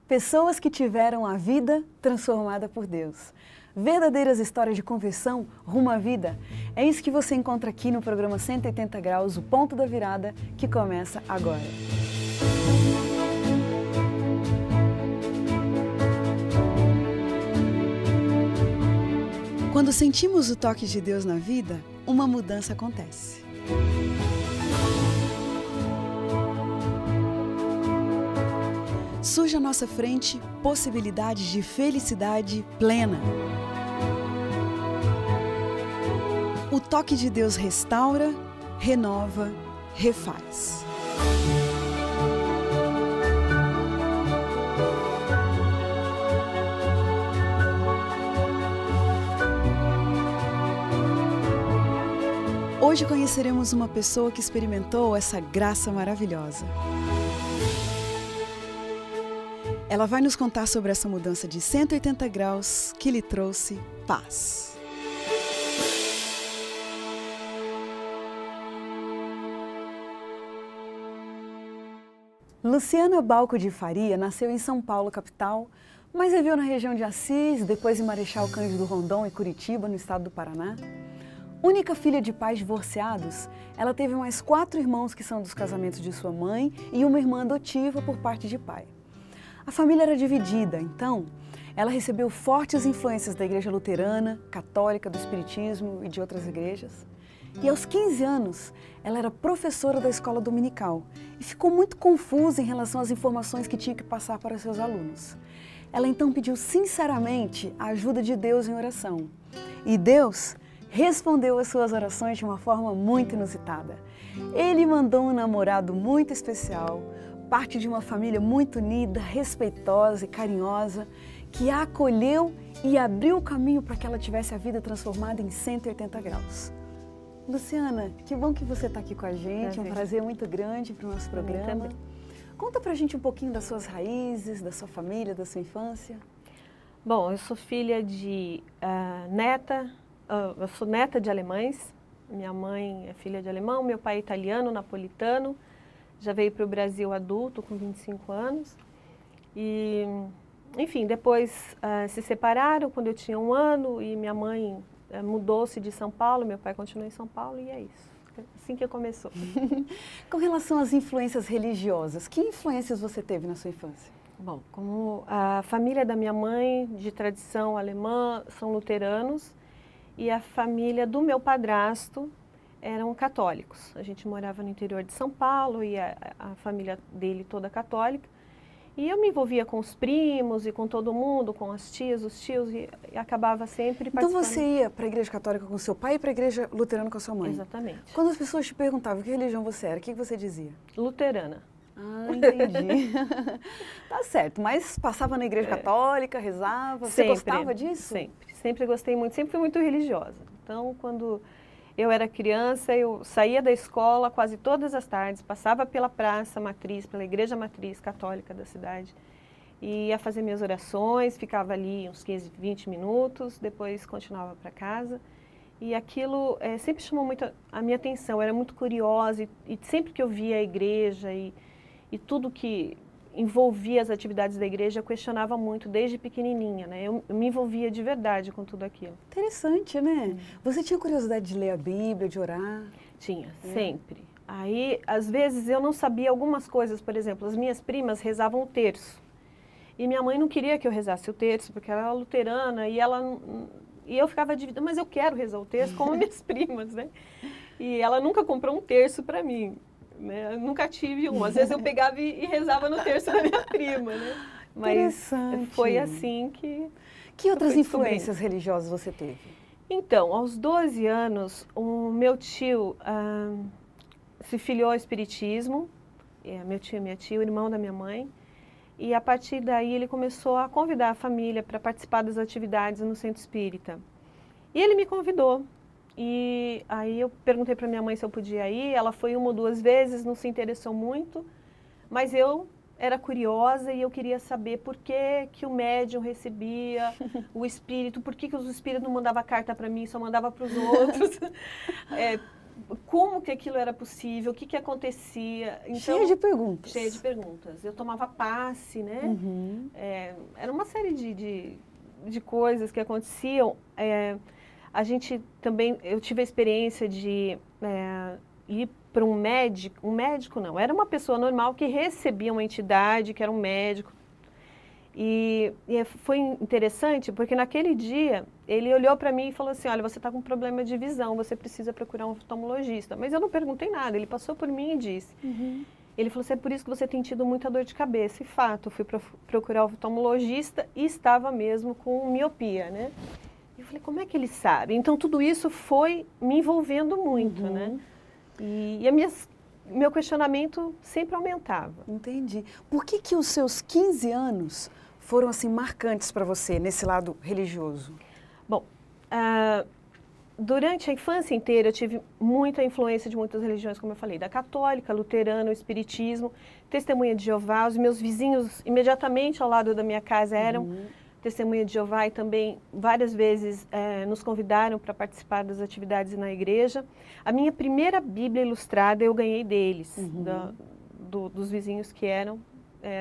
Pessoas que tiveram a vida transformada por Deus. Verdadeiras histórias de conversão rumo à vida. É isso que você encontra aqui no programa 180 Graus, o Ponto da Virada, que começa agora. Quando sentimos o toque de Deus na vida, uma mudança acontece. Surge à nossa frente possibilidades de felicidade plena. O toque de Deus restaura, renova, refaz. Hoje conheceremos uma pessoa que experimentou essa graça maravilhosa. Ela vai nos contar sobre essa mudança de 180 graus que lhe trouxe paz. Luciana Balco de Faria nasceu em São Paulo, capital, mas viveu na região de Assis, depois em Marechal Cândido Rondon e Curitiba, no estado do Paraná. Única filha de pais divorciados, ela teve mais 4 irmãos que são dos casamentos de sua mãe e uma irmã adotiva por parte de pai. A família era dividida, então ela recebeu fortes influências da igreja luterana, católica, do espiritismo e de outras igrejas. E aos 15 anos, ela era professora da escola dominical e ficou muito confusa em relação às informações que tinha que passar para seus alunos. Ela então pediu sinceramente a ajuda de Deus em oração. E Deus respondeu às suas orações de uma forma muito inusitada. Ele mandou um namorado muito especial, parte de uma família muito unida, respeitosa e carinhosa, que a acolheu e abriu o caminho para que ela tivesse a vida transformada em 180 graus. Luciana, que bom que você está aqui com a gente, um prazer muito grande para o nosso programa. Conta pra gente um pouquinho das suas raízes, da sua família, da sua infância. Bom, eu sou filha de eu sou neta de alemães, minha mãe é filha de alemão, meu pai é italiano, napolitano. Já veio para o Brasil adulto, com 25 anos. E, enfim, depois se separaram quando eu tinha 1 ano e minha mãe mudou-se de São Paulo, meu pai continuou em São Paulo e é isso. Assim que começou. Com relação às influências religiosas, que influências você teve na sua infância? Bom, como a família da minha mãe, de tradição alemã, são luteranos, e a família do meu padrasto eram católicos. A gente morava no interior de São Paulo e a família dele toda católica. E eu me envolvia com os primos e com todo mundo, com as tias, os tios, e acabava sempre participando. Então você ia para a igreja católica com seu pai e para a igreja luterana com a sua mãe? Exatamente. Quando as pessoas te perguntavam que religião você era, o que você dizia? Luterana. Ah, entendi. Tá certo, mas passava na igreja católica, rezava, você gostava disso? Sempre gostei muito, sempre fui muito religiosa. Então, quando eu era criança, eu saía da escola quase todas as tardes, passava pela praça matriz, pela igreja matriz católica da cidade, e ia fazer minhas orações, ficava ali uns 15, 20 minutos, depois continuava para casa. E aquilo sempre chamou muito a minha atenção, eu era muito curiosa, e sempre que eu via a igreja e tudo que envolvia as atividades da igreja, eu questionava muito desde pequenininha, né? Eu me envolvia de verdade com tudo aquilo. Interessante, né? Você tinha curiosidade de ler a Bíblia, de orar? Tinha, sempre. Aí, às vezes, eu não sabia algumas coisas, por exemplo, as minhas primas rezavam o terço. E minha mãe não queria que eu rezasse o terço, porque ela era luterana, e eu ficava dividida, mas eu quero rezar o terço como minhas primas, né? E ela nunca comprou um terço para mim. Né? Eu nunca tive um. Às vezes eu pegava e rezava no terço da minha prima, né? Mas foi assim que... Que outras influências religiosas você teve? Então, aos 12 anos, o meu tio se filiou ao espiritismo, meu tio e minha tia, o irmão da minha mãe, e a partir daí ele começou a convidar a família para participar das atividades no centro espírita. E ele me convidou. E aí eu perguntei para minha mãe se eu podia ir, ela foi 1 ou 2 vezes, não se interessou muito, mas eu era curiosa e eu queria saber por que o médium recebia o espírito, por que os espíritos não mandavam carta para mim, só mandava para os outros. como que aquilo era possível, o que que acontecia. Então, cheia de perguntas. Cheia de perguntas. Eu tomava passe, né? Uhum. Era uma série de coisas que aconteciam. A gente também, eu tive a experiência de ir para um médico não, era uma pessoa normal que recebia uma entidade, que era um médico. E foi interessante porque naquele dia ele olhou para mim e falou assim, olha, você está com problema de visão, você precisa procurar um oftalmologista. Mas eu não perguntei nada, ele passou por mim e disse. Uhum. Ele falou assim, é por isso que você tem tido muita dor de cabeça. E fato, eu fui procurar o oftalmologista e estava mesmo com miopia, né? E eu falei, como é que ele sabe? Então tudo isso foi me envolvendo muito, né? E meu questionamento sempre aumentava. Entendi. Por que os seus 15 anos foram assim marcantes para você nesse lado religioso? Bom, durante a infância inteira eu tive muita influência de muitas religiões, como eu falei, da católica, luterana, o espiritismo, testemunha de Jeová. Os meus vizinhos imediatamente ao lado da minha casa eram testemunha de Jeová e também várias vezes nos convidaram para participar das atividades na igreja. A minha primeira Bíblia ilustrada eu ganhei deles, dos vizinhos que eram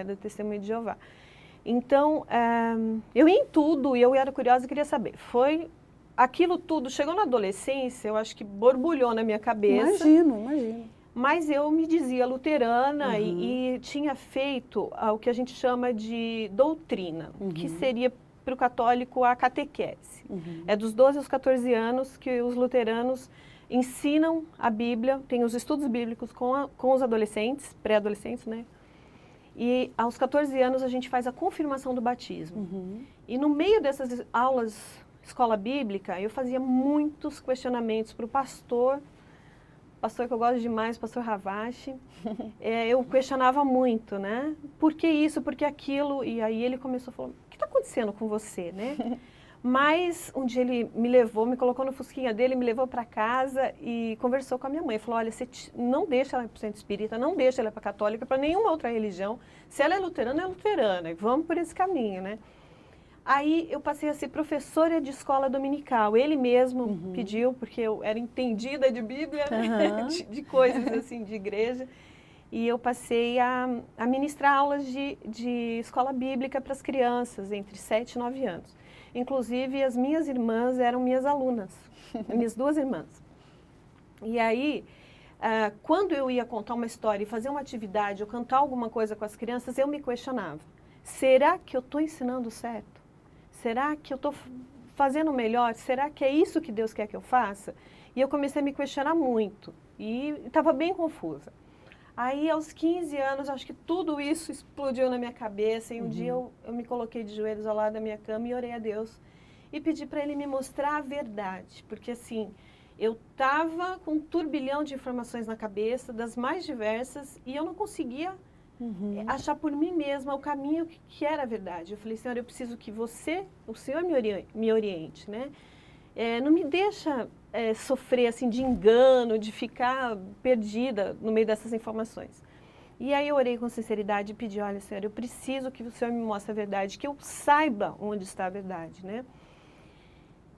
da testemunha de Jeová. Então, eu ia em tudo e eu era curiosa e queria saber. Foi aquilo tudo, chegou na adolescência, eu acho que borbulhou na minha cabeça. Imagino. Mas eu me dizia luterana e tinha feito o que a gente chama de doutrina, que seria para o católico a catequese. É dos 12 aos 14 anos que os luteranos ensinam a Bíblia, tem os estudos bíblicos com os adolescentes, pré-adolescentes, né? E aos 14 anos a gente faz a confirmação do batismo. E no meio dessas aulas, escola bíblica, eu fazia muitos questionamentos para o pastor que eu gosto demais, pastor Ravache. Eu questionava muito, né? Por que isso, por que aquilo? E aí ele começou a falar, o que está acontecendo com você, né? Mas um dia ele me levou, me colocou no fusquinha dele, me levou para casa e conversou com a minha mãe. Falou, olha, você não deixa ela ir para o centro espírita, não deixa ela ir para a católica, para nenhuma outra religião. Se ela é luterana, vamos por esse caminho, né? Aí eu passei a ser professora de escola dominical. Ele mesmo pediu, porque eu era entendida de Bíblia, né? de coisas assim, de igreja. E eu passei a ministrar aulas de escola bíblica para as crianças, entre 7 e 9 anos. Inclusive, as minhas irmãs eram minhas alunas, minhas 2 irmãs. E aí, quando eu ia contar uma história e fazer uma atividade ou cantar alguma coisa com as crianças, eu me questionava. Será que eu estou ensinando certo? Será que eu estou fazendo melhor? Será que é isso que Deus quer que eu faça? E eu comecei a me questionar muito e estava bem confusa. Aí, aos 15 anos, acho que tudo isso explodiu na minha cabeça e um dia eu me coloquei de joelhos ao lado da minha cama e orei a Deus e pedi para Ele me mostrar a verdade, porque assim, eu estava com um turbilhão de informações na cabeça, das mais diversas, e eu não conseguia achar por mim mesma o caminho que era a verdade. Eu falei, Senhor, eu preciso que o Senhor me oriente, né? Não me deixa sofrer assim de engano, de ficar perdida no meio dessas informações. E aí eu orei com sinceridade e pedi, olha, Senhor, eu preciso que o Senhor me mostre a verdade, que eu saiba onde está a verdade, né?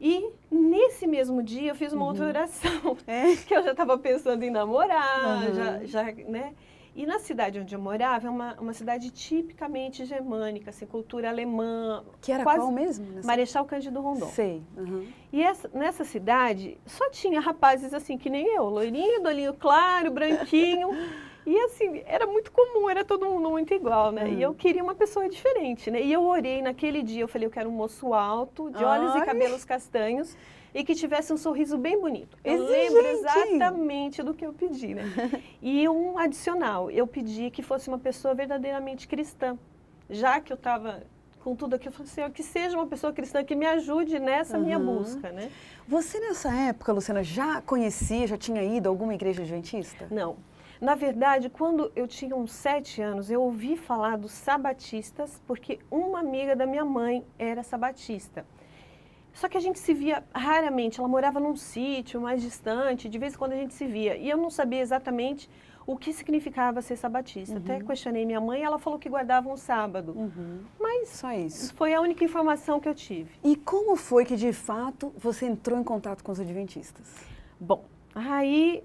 E nesse mesmo dia eu fiz uma outra oração, que eu já estava pensando em namorar, né? E na cidade onde eu morava, é uma cidade tipicamente germânica, assim, cultura alemã. Que era qual mesmo? Marechal Cândido Rondon. Sei. E nessa cidade só tinha rapazes assim, que nem eu, loirinho, do olhinho claro, branquinho. E assim, era muito comum, era todo mundo muito igual, né? E eu queria uma pessoa diferente, né? E eu orei naquele dia, eu falei, eu quero um moço alto, de olhos e cabelos castanhos, e que tivesse um sorriso bem bonito. Eu lembro exatamente do que eu pedi, né? E um adicional, eu pedi que fosse uma pessoa verdadeiramente cristã. Já que eu estava com tudo aqui, eu falei, Senhor, que seja uma pessoa cristã que me ajude nessa minha busca, né? Você nessa época, Luciana, já tinha ido a alguma igreja adventista? Não. Na verdade, quando eu tinha uns 7 anos, eu ouvi falar dos sabatistas, porque uma amiga da minha mãe era sabatista. Só que a gente se via raramente, ela morava num sítio mais distante, de vez em quando a gente se via. E eu não sabia exatamente o que significava ser sabatista. Até questionei minha mãe e ela falou que guardava um sábado. Mas só isso. Foi a única informação que eu tive. E como foi que, de fato, você entrou em contato com os adventistas? Bom, Aí,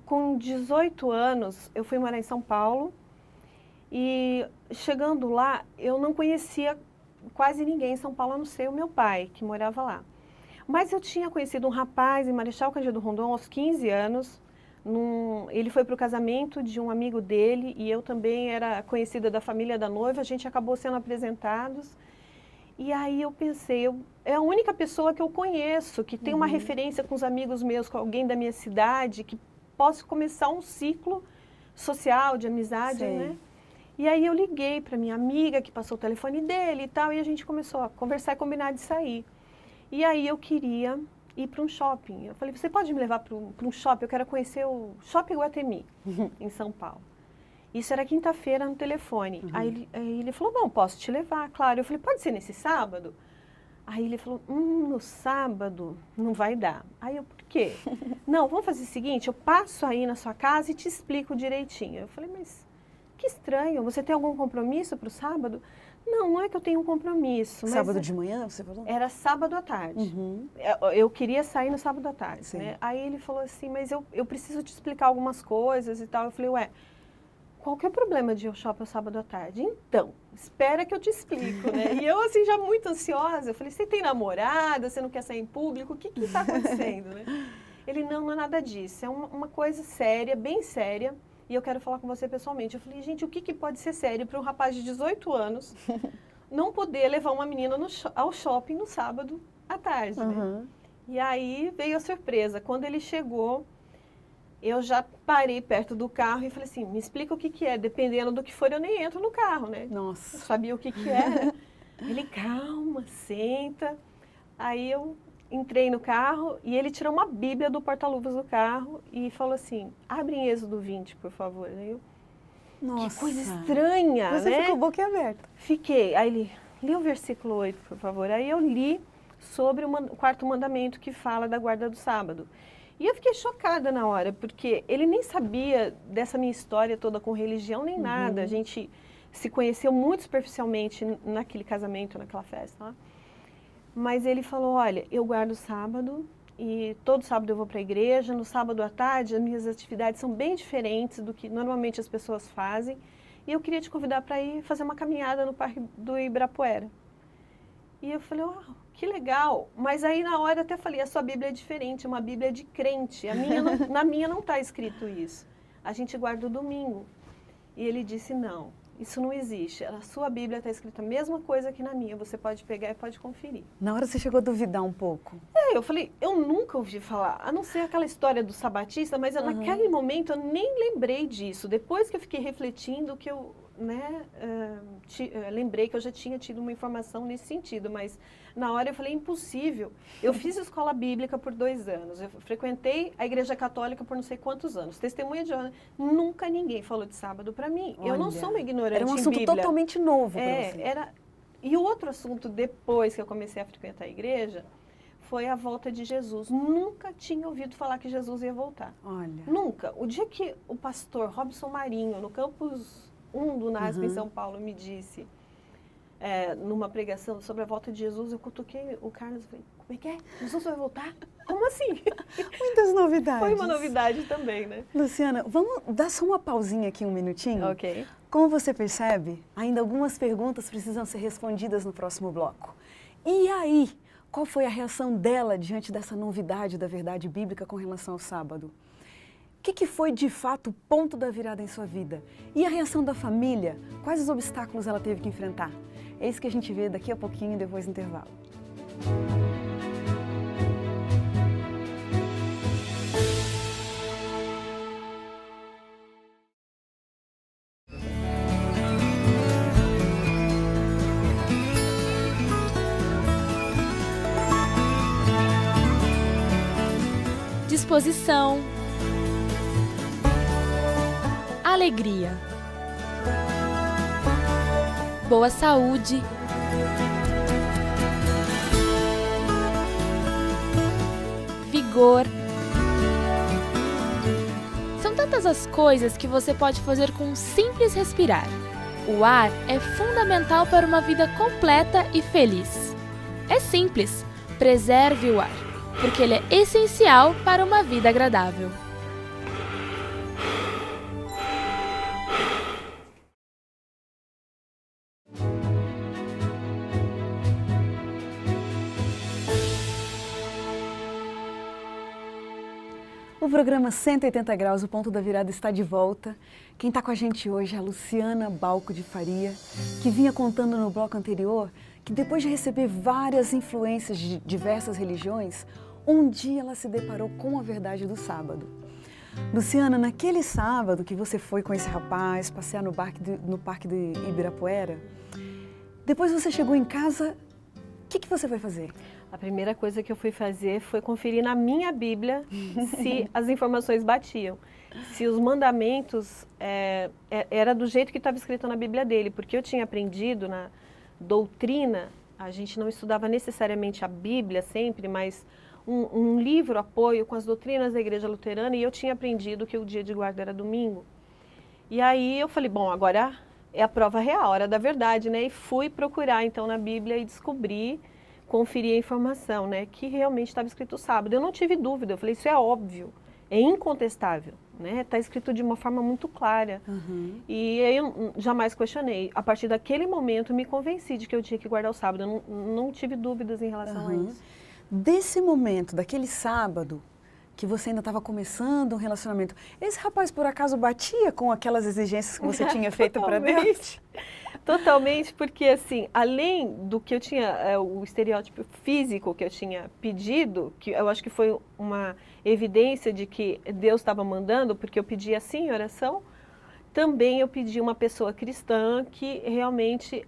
com 18 anos, eu fui morar em São Paulo e chegando lá, eu não conhecia quase ninguém em São Paulo, a não ser o meu pai, que morava lá. Mas eu tinha conhecido um rapaz em Marechal Cândido Rondon aos 15 anos. Ele foi para o casamento de um amigo dele e eu também era conhecida da família da noiva. A gente acabou sendo apresentados. E aí eu pensei, é a única pessoa que eu conheço, que tem uma referência com os amigos meus, com alguém da minha cidade, que posso começar um ciclo social, de amizade, né? E aí eu liguei para minha amiga, que passou o telefone dele e tal, e a gente começou a conversar e combinar de sair. E aí eu queria ir para um shopping. Eu falei, você pode me levar para um shopping? Eu quero conhecer o Shopping Iguatemi, em São Paulo. Isso era quinta-feira no telefone. Aí ele falou, não, posso te levar, claro. Eu falei, pode ser nesse sábado? Aí ele falou, no sábado não vai dar. Aí eu, por quê? Não, vamos fazer o seguinte, eu passo aí na sua casa e te explico direitinho. Eu falei, mas que estranho, você tem algum compromisso para o sábado? Não, não é que eu tenho um compromisso. Sábado de manhã, você falou? Era sábado à tarde. Eu queria sair no sábado à tarde, né? Aí ele falou assim, mas eu preciso te explicar algumas coisas e tal. Eu falei, ué, qual que é o problema de ir ao shopping sábado à tarde? Então, espera que eu te explico, né? E eu, assim, já muito ansiosa, eu falei, você tem namorada, você não quer sair em público, o que que está acontecendo, né? Ele, não é nada disso, é uma coisa séria, bem séria, e eu quero falar com você pessoalmente. Eu falei, gente, o que que pode ser sério para um rapaz de 18 anos não poder levar uma menina ao shopping no sábado à tarde, né? E aí veio a surpresa. Quando ele chegou, eu já parei perto do carro e falei assim, me explica o que que é. Dependendo do que for, eu nem entro no carro, né? Nossa. Eu sabia o que que era. Ele, calma, senta. Aí eu entrei no carro e ele tirou uma bíblia do porta-luvas do carro e falou assim, abre em Êxodo 20, por favor. Aí eu, nossa, que coisa estranha, você né? ficou boquiaberta. Fiquei. Aí ele, lê o versículo 8, por favor. Aí eu li sobre o quarto mandamento que fala da guarda do sábado. E eu fiquei chocada na hora, porque ele nem sabia dessa minha história toda com religião nem nada. A gente se conheceu muito superficialmente naquele casamento, naquela festa lá. Mas ele falou, olha, eu guardo sábado e todo sábado eu vou para a igreja. No sábado à tarde, as minhas atividades são bem diferentes do que normalmente as pessoas fazem. E eu queria te convidar para ir fazer uma caminhada no Parque do Ibirapuera. E eu falei, oh, que legal. Mas aí na hora eu até falei, a sua Bíblia é diferente, é uma Bíblia de crente. Na minha não está escrito isso. A gente guarda o domingo. E ele disse, não, isso não existe. Na sua Bíblia está escrita a mesma coisa que na minha. Você pode pegar e pode conferir. Na hora você chegou a duvidar um pouco? Eu falei, eu nunca ouvi falar, a não ser aquela história do sabatista, mas naquele momento eu nem lembrei disso. Depois que eu fiquei refletindo, que eu lembrei que eu já tinha tido uma informação nesse sentido, mas na hora eu falei, impossível. Eu fiz escola bíblica por 2 anos, eu frequentei a igreja católica por não sei quantos anos, testemunha de Jeová, nunca ninguém falou de sábado para mim. Olha, eu não sou uma ignorante era um assunto Bíblia. Totalmente novo para você. E o outro assunto, depois que eu comecei a frequentar a igreja, foi a volta de Jesus. Nunca tinha ouvido falar que Jesus ia voltar. Olha. Nunca. O dia que o pastor Robson Marinho, no campus 1 do NASP em São Paulo, me disse, numa pregação sobre a volta de Jesus, eu cutuquei o Carlos e falei, como é que é? Jesus vai voltar? Como assim? Muitas novidades. Foi uma novidade também, né? Luciana, vamos dar só uma pausinha aqui, um minutinho? Ok. Como você percebe, ainda algumas perguntas precisam ser respondidas no próximo bloco. E aí, qual foi a reação dela diante dessa novidade da verdade bíblica com relação ao sábado? O que foi, de fato, o ponto da virada em sua vida? E a reação da família? Quais os obstáculos ela teve que enfrentar? É isso que a gente vê daqui a pouquinho, depois do intervalo. Disposição, alegria, boa saúde, vigor. São tantas as coisas que você pode fazer com um simples respirar. O ar é fundamental para uma vida completa e feliz. É simples, preserve o ar. porque ele é essencial para uma vida agradável. O programa 180 Graus, o Ponto da Virada, está de volta. Quem está com a gente hoje é a Luciana Balco de Faria, que vinha contando no bloco anterior que depois de receber várias influências de diversas religiões, um dia ela se deparou com a verdade do sábado. Luciana, naquele sábado que você foi com esse rapaz passear no Parque de Ibirapuera, depois você chegou em casa, o que você foi fazer? A primeira coisa que eu fui fazer foi conferir na minha Bíblia se as informações batiam, se os mandamentos era do jeito que estava escrito na Bíblia dele, porque eu tinha aprendido na doutrina, a gente não estudava necessariamente a Bíblia sempre, mas um livro apoio com as doutrinas da Igreja Luterana, e eu tinha aprendido que o dia de guarda era domingo. E aí eu falei, bom, agora é a prova real, a hora da verdade, né? E fui procurar então na Bíblia e descobri, conferi a informação, né, que realmente estava escrito sábado. Eu não tive dúvida, eu falei, isso é óbvio, é incontestável, né? Está escrito de uma forma muito clara. E aí eu jamais questionei. A partir daquele momento me convenci de que eu tinha que guardar o sábado. Eu não tive dúvidas em relação a isso. Desse momento, daquele sábado, que você ainda estava começando um relacionamento, esse rapaz por acaso batia com aquelas exigências que você tinha feito para Deus? Totalmente, porque assim, além do que eu tinha, o estereótipo físico que eu tinha pedido, que eu acho que foi uma evidência de que Deus estava mandando, porque eu pedi assim em oração, também eu pedi uma pessoa cristã que realmente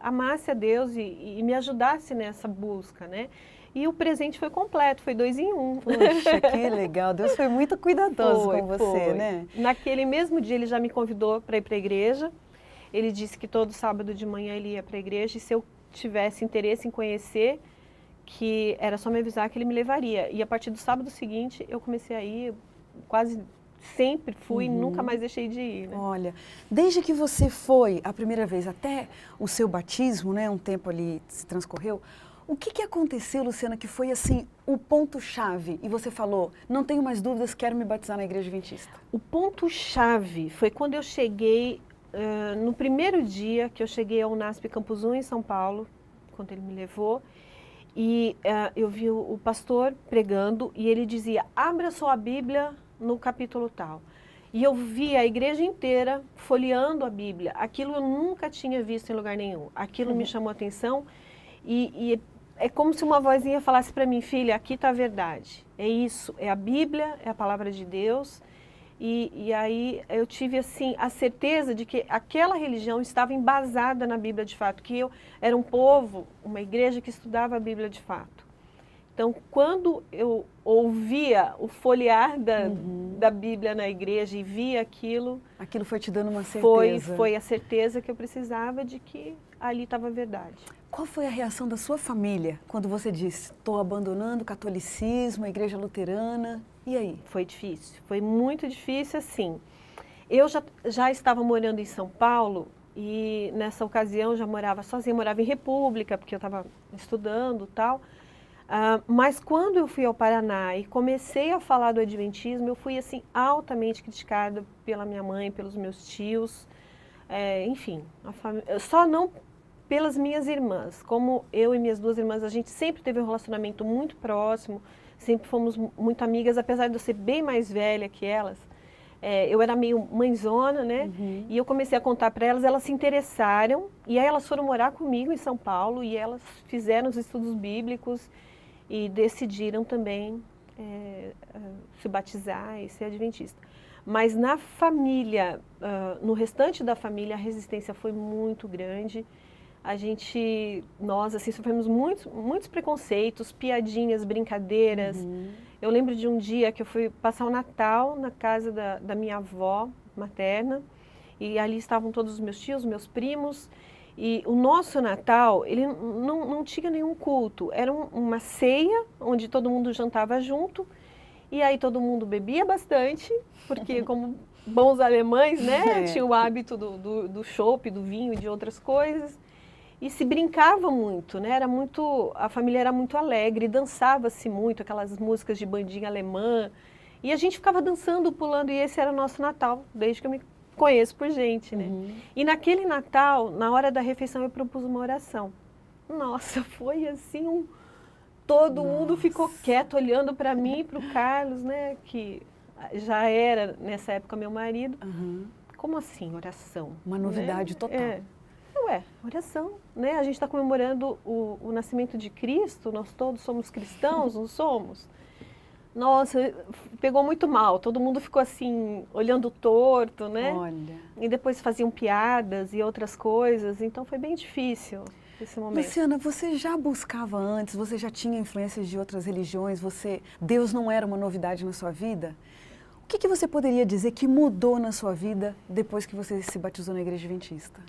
amasse a Deus e me ajudasse nessa busca, né? E o presente foi completo, foi 2 em 1. Poxa, que legal. Deus foi muito cuidadoso com você, né? Naquele mesmo dia ele já me convidou para ir para a igreja. Ele disse que todo sábado de manhã ele ia para a igreja e se eu tivesse interesse em conhecer, que era só me avisar que ele me levaria. E a partir do sábado seguinte eu comecei a ir, quase sempre fui, nunca mais deixei de ir, né? Olha, desde que você foi a primeira vez até o seu batismo, né, um tempo ali se transcorreu, o que aconteceu, Luciana, que foi assim o ponto-chave? E você falou, não tenho mais dúvidas, quero me batizar na Igreja Adventista. O ponto-chave foi quando eu cheguei, no primeiro dia que eu cheguei ao UNASP Campus 1 em São Paulo, quando ele me levou, e eu vi o pastor pregando e ele dizia, abra sua Bíblia no capítulo tal. E eu vi a igreja inteira folheando a Bíblia. Aquilo eu nunca tinha visto em lugar nenhum. Aquilo me chamou a atenção e é como se uma vozinha falasse para mim, filha, aqui está a verdade. É isso, é a Bíblia, é a palavra de Deus. E aí eu tive assim a certeza de que aquela religião estava embasada na Bíblia de fato, que eu era um povo, uma igreja que estudava a Bíblia de fato. Então, quando eu ouvia o folhear da Bíblia na igreja e via aquilo... Aquilo foi te dando uma certeza. Foi a certeza que eu precisava de que ali estava a verdade. Qual foi a reação da sua família quando você disse, estou abandonando o catolicismo, a igreja luterana, e aí? Foi difícil, foi muito difícil, assim. Eu já estava morando em São Paulo e nessa ocasião já morava sozinha, morava em República, porque eu estava estudando e tal. Mas quando eu fui ao Paraná e comecei a falar do Adventismo, eu fui assim altamente criticada pela minha mãe, pelos meus tios, enfim, só não pelas minhas irmãs. Como eu e minhas 2 irmãs, a gente sempre teve um relacionamento muito próximo, sempre fomos muito amigas, apesar de eu ser bem mais velha que elas. Eu era meio mãezona, né? E eu comecei a contar para elas, elas se interessaram, e aí elas foram morar comigo em São Paulo, e elas fizeram os estudos bíblicos, e decidiram também se batizar e ser adventista. Mas na família, no restante da família, a resistência foi muito grande. Nós assim, sofremos muitos preconceitos, piadinhas, brincadeiras. Eu lembro de um dia que eu fui passar o Natal na casa da minha avó materna, e ali estavam todos os meus tios, meus primos. E o nosso Natal, ele não tinha nenhum culto, era uma ceia, onde todo mundo jantava junto, e aí todo mundo bebia bastante, porque como bons alemães, né, tinha o hábito do chopp, do vinho e de outras coisas. E se brincava muito, né? A família era muito alegre, dançava-se muito, aquelas músicas de bandinha alemã. E a gente ficava dançando, pulando, e esse era o nosso Natal, desde que eu me conheço por gente, né? E naquele Natal, na hora da refeição, eu propus uma oração. Nossa, foi assim, todo mundo ficou quieto, olhando para mim e para o Carlos, né? Que já era, nessa época, meu marido. Como assim, oração? Uma novidade total. Oração, né? A gente está comemorando o nascimento de Cristo, nós todos somos cristãos, não somos? Nossa, pegou muito mal, todo mundo ficou assim, olhando torto, né? Olha. E depois faziam piadas e outras coisas, então foi bem difícil esse momento. Luciana, você já buscava antes, você já tinha influências de outras religiões, Deus não era uma novidade na sua vida? O que você poderia dizer que mudou na sua vida depois que você se batizou na Igreja Adventista?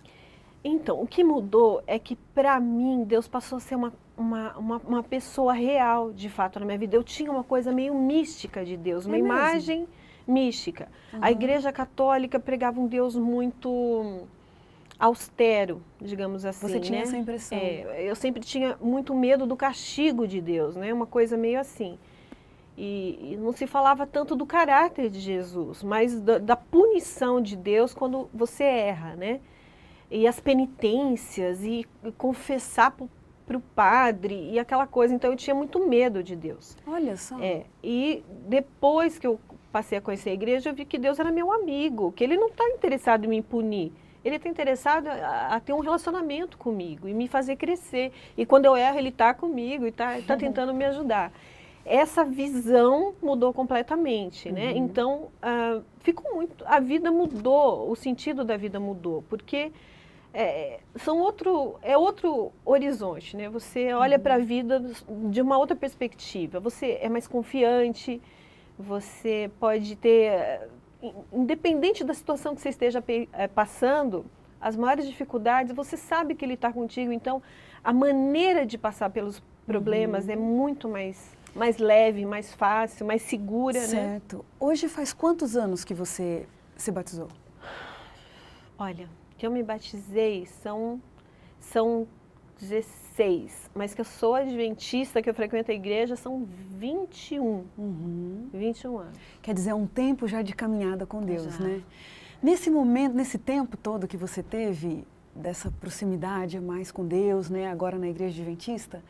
Então, o que mudou é que, para mim, Deus passou a ser uma pessoa real, de fato, na minha vida. Eu tinha uma coisa meio mística de Deus, uma imagem mística. A Igreja Católica pregava um Deus muito austero, digamos assim. Você tinha essa impressão? Eu sempre tinha muito medo do castigo de Deus, né? Uma coisa meio assim. E não se falava tanto do caráter de Jesus, mas da punição de Deus quando você erra, né? E as penitências, e confessar para o padre, e aquela coisa. Então, eu tinha muito medo de Deus. Olha só. E depois que eu passei a conhecer a igreja, eu vi que Deus era meu amigo, que Ele não está interessado em me punir. Ele está interessado a ter um relacionamento comigo e me fazer crescer. E quando eu erro, Ele está comigo e está tentando me ajudar. Essa visão mudou completamente, né? Então, a vida mudou, o sentido da vida mudou, porque é outro horizonte, né? Você olha para a vida de uma outra perspectiva, você é mais confiante, você pode ter, independente da situação que você esteja passando, as maiores dificuldades, você sabe que Ele está contigo, então a maneira de passar pelos problemas é muito mais leve, mais fácil, mais segura, né? Certo. Hoje faz quantos anos que você se batizou? Olha, que eu me batizei são 16, mas que eu sou adventista, que eu frequento a igreja, são 21. 21 anos. Quer dizer, é um tempo já de caminhada com Deus, Já. né? Nesse momento, nesse tempo todo que você teve, dessa proximidade mais com Deus, né, agora na igreja adventista,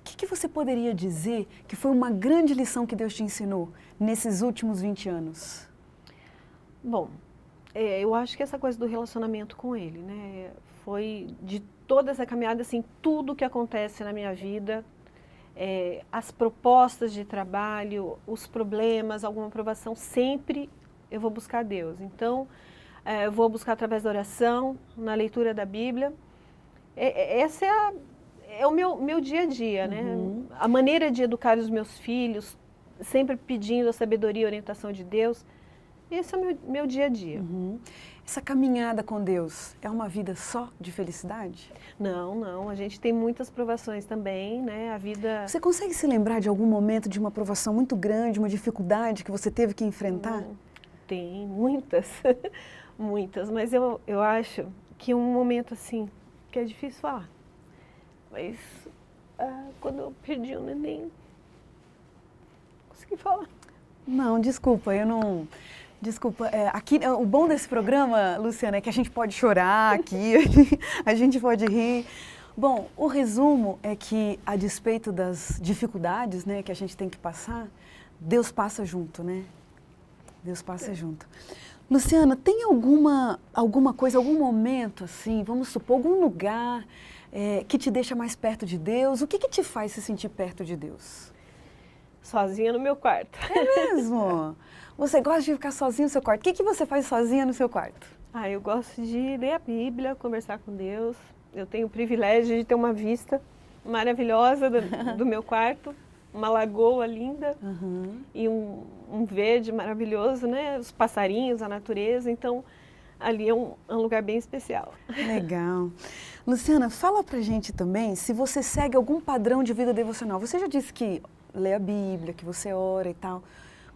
o que você poderia dizer que foi uma grande lição que Deus te ensinou nesses últimos 20 anos? Bom, eu acho que essa coisa do relacionamento com Ele, né, foi de toda essa caminhada, assim, tudo que acontece na minha vida, as propostas de trabalho, os problemas, alguma aprovação, sempre eu vou buscar Deus. Então, eu vou buscar através da oração, na leitura da Bíblia. Essa é o meu dia a dia, né? A maneira de educar os meus filhos, sempre pedindo a sabedoria e orientação de Deus. Esse é o meu dia a dia. Essa caminhada com Deus é uma vida só de felicidade? Não. A gente tem muitas provações também, né? A vida... Você consegue se lembrar de algum momento de uma provação muito grande, uma dificuldade que você teve que enfrentar? Tem muitas, muitas. Mas eu acho que um momento assim, que é difícil falar. Mas quando eu perdi o neném, não consegui falar. Não, desculpa, eu não... Desculpa, aqui, o bom desse programa, Luciana, é que a gente pode chorar aqui, a gente pode rir. Bom, o resumo é que, a despeito das dificuldades, né, que a gente tem que passar, Deus passa junto, né? Deus passa junto. Luciana, tem alguma coisa, algum momento, assim, vamos supor, algum lugar que te deixa mais perto de Deus? O que te faz se sentir perto de Deus? Sozinha no meu quarto. É mesmo? Você gosta de ficar sozinha no seu quarto. O que você faz sozinha no seu quarto? Eu gosto de ler a Bíblia, conversar com Deus. Eu tenho o privilégio de ter uma vista maravilhosa do meu quarto, uma lagoa linda e um verde maravilhoso, né? Os passarinhos, a natureza. Então, ali é um lugar bem especial. Legal. Luciana, fala pra gente também se você segue algum padrão de vida devocional. Você já disse que lê a Bíblia, que você ora e tal.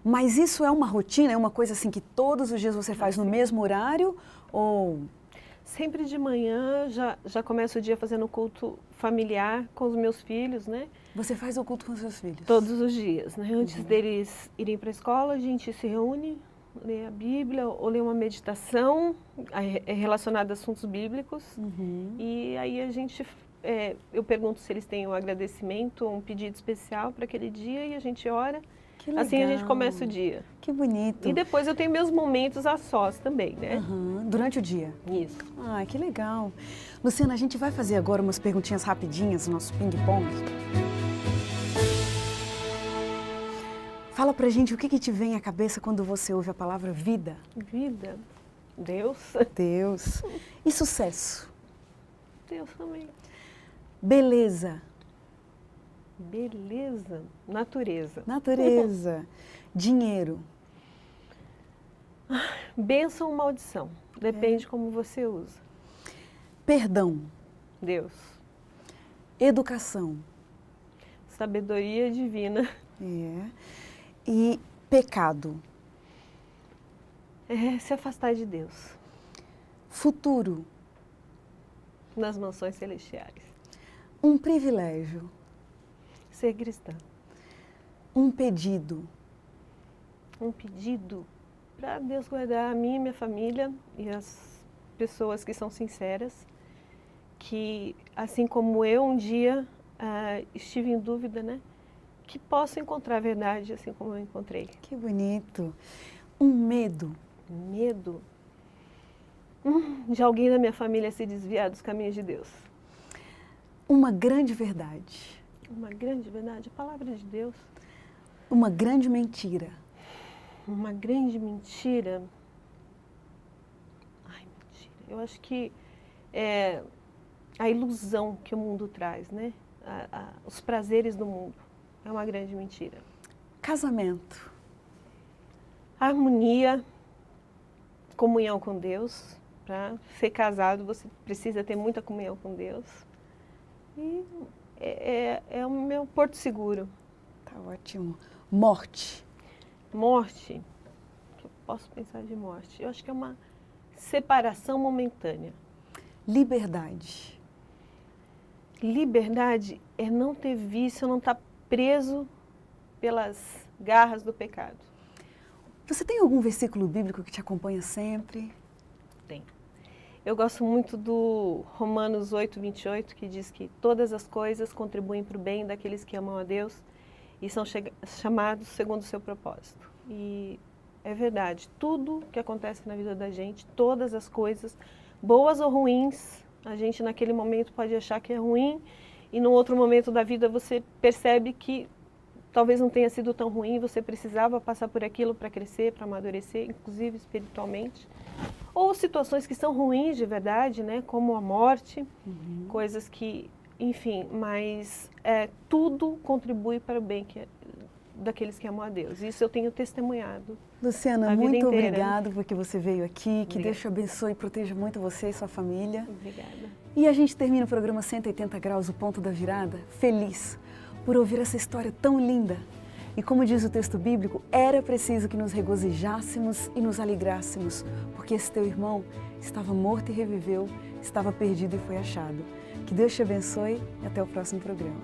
Mas isso é uma rotina, é uma coisa assim que todos os dias você faz no mesmo horário ou... Sempre de manhã, já começo o dia fazendo culto familiar com os meus filhos, né? Você faz o culto com os seus filhos? Todos os dias, né? Antes deles irem para a escola, a gente se reúne, lê a Bíblia ou lê uma meditação relacionada a assuntos bíblicos. E aí a gente, eu pergunto se eles têm um agradecimento ou um pedido especial para aquele dia e a gente ora. Que legal. Assim a gente começa o dia. Que bonito. E depois eu tenho meus momentos a sós também, né? Durante o dia? Isso. Ai, que legal. Luciana, a gente vai fazer agora umas perguntinhas rapidinhas no nosso ping-pong. Fala pra gente o que te vem à cabeça quando você ouve a palavra vida? Vida. Deus. Deus. E sucesso? Deus também. Beleza? Beleza. Natureza. Natureza. Dinheiro? Bênção ou maldição. Depende como você usa. Perdão? Deus. Educação? Sabedoria divina. E pecado? Se afastar de Deus. Futuro? Nas mansões celestiais. Um privilégio? Ser cristã. Um pedido? Um pedido para Deus guardar a mim e minha família e as pessoas que são sinceras, que assim como eu um dia estive em dúvida, né? Que posso encontrar a verdade assim como eu encontrei. Que bonito. Um medo? Medo de alguém da minha família se desviar dos caminhos de Deus. Uma grande verdade? Uma grande verdade, a palavra de Deus. Uma grande mentira? Uma grande mentira? Ai, mentira. Eu acho que é a ilusão que o mundo traz, né? Os prazeres do mundo. É uma grande mentira. Casamento? Harmonia, comunhão com Deus. Para ser casado, você precisa ter muita comunhão com Deus. E é o meu porto seguro. Tá ótimo. Morte? Morte? O que eu posso pensar de morte? Eu acho que é uma separação momentânea. Liberdade? Liberdade é não ter vício, não estar preso pelas garras do pecado. Você tem algum versículo bíblico que te acompanha sempre? Tem. Eu gosto muito do Romanos 8:28, que diz que todas as coisas contribuem para o bem daqueles que amam a Deus e são chamados segundo o seu propósito. E é verdade, tudo que acontece na vida da gente, todas as coisas, boas ou ruins, a gente naquele momento pode achar que é ruim e no outro momento da vida você percebe que talvez não tenha sido tão ruim, você precisava passar por aquilo para crescer, para amadurecer, inclusive espiritualmente. Ou situações que são ruins de verdade, né? Como a morte, coisas que, enfim, mas tudo contribui para o bem daqueles que amam a Deus. Isso eu tenho testemunhado. Luciana, muito obrigada porque você veio aqui. Que Deus te abençoe e proteja muito você e sua família. Obrigada. E a gente termina o programa 180 Graus, o Ponto da Virada, feliz por ouvir essa história tão linda. E como diz o texto bíblico, era preciso que nos regozijássemos e nos alegrássemos, porque esse teu irmão estava morto e reviveu, estava perdido e foi achado. Que Deus te abençoe e até o próximo programa.